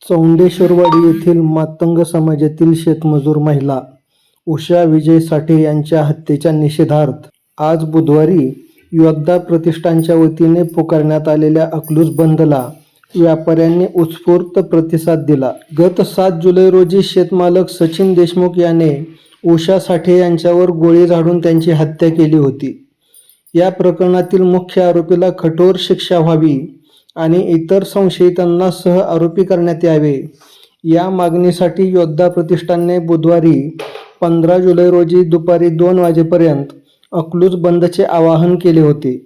चौंडेश्वरवाडी येथील मातंग समाजातील शेतमजूर महिला उषा विजय साठे यांच्या हत्येच्या निषेधार्थ आज बुधवारी योद्धा प्रतिष्ठानच्या वतीने पुकारण्यात आलेल्या अकलूज बंदला व्यापाऱ्यांनी उत्स्फूर्त प्रतिसाद दिला. गत 7 जुलै रोजी शेतमालक सचिन देशमुख याने उषा साठे यांच्यावर गोळी झाडून त्यांची हत्या केली होती. या प्रकरणातील मुख्य आरोपीला कठोर शिक्षा व्हावी आणि इतर संशयितांना सह आरोपी करण्यात यावे या मागणीसाठी योद्धा प्रतिष्ठानने बुधवारी 15 जुलै रोजी दुपारी 2 वाजेपर्यंत अकलूज बंदचे आवाहन केले होते.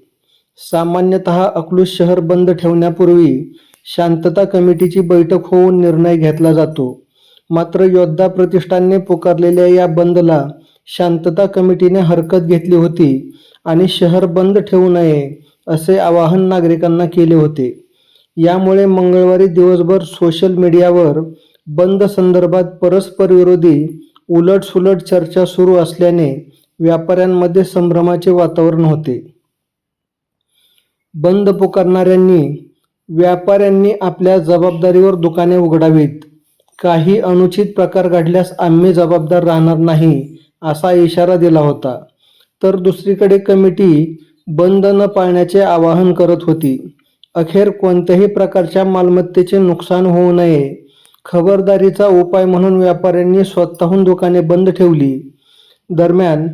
सामान्यतः अकलूज शहर बंद ठेवण्यापूर्वी शांतता कमिटीची बैठक होऊन निर्णय घेतला जातो. मात्र योद्धा प्रतिष्ठानने पुकारलेल्या या बंदला शांतता कमिटीने हरकत घेतली होती आणि शहर बंद ठेवू नये असे आवाहन नागरिकांना केले होते. यामुळे मंगळवारी दिवसभर सोशल मीडियावर बंद संदर्भात परस्परविरोधी उलटसुलट चर्चा सुरू असल्याने व्यापाऱ्यांमध्ये संभ्रमाचे वातावरण होते. बंद पुकारणाऱ्यांनी व्यापाऱ्यांनी आपल्या जबाबदारीवर दुकाने उघडावीत, काही अनुचित प्रकार घडल्यास आम्ही जबाबदार राहणार नाही असा इशारा दिला होता. तर दुसरीकडे कमिटी बंद न पाळण्याचे आवाहन करत होती. अखेर कोणत्याही प्रकारच्या मालमत्तेचे नुकसान होऊ नये, खबरदारीचा उपाय म्हणून व्यापाऱ्यांनी स्वतःहून दुकाने बंद ठेवली. दरम्यान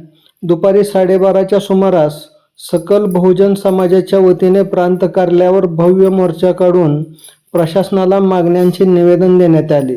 दुपारी 12:30च्या सुमारास सकल बहुजन समाजाच्या वतीने प्रांत कार्यालयावर भव्य मोर्चा काढून प्रशासनाला मागण्यांचे निवेदन देण्यात आले.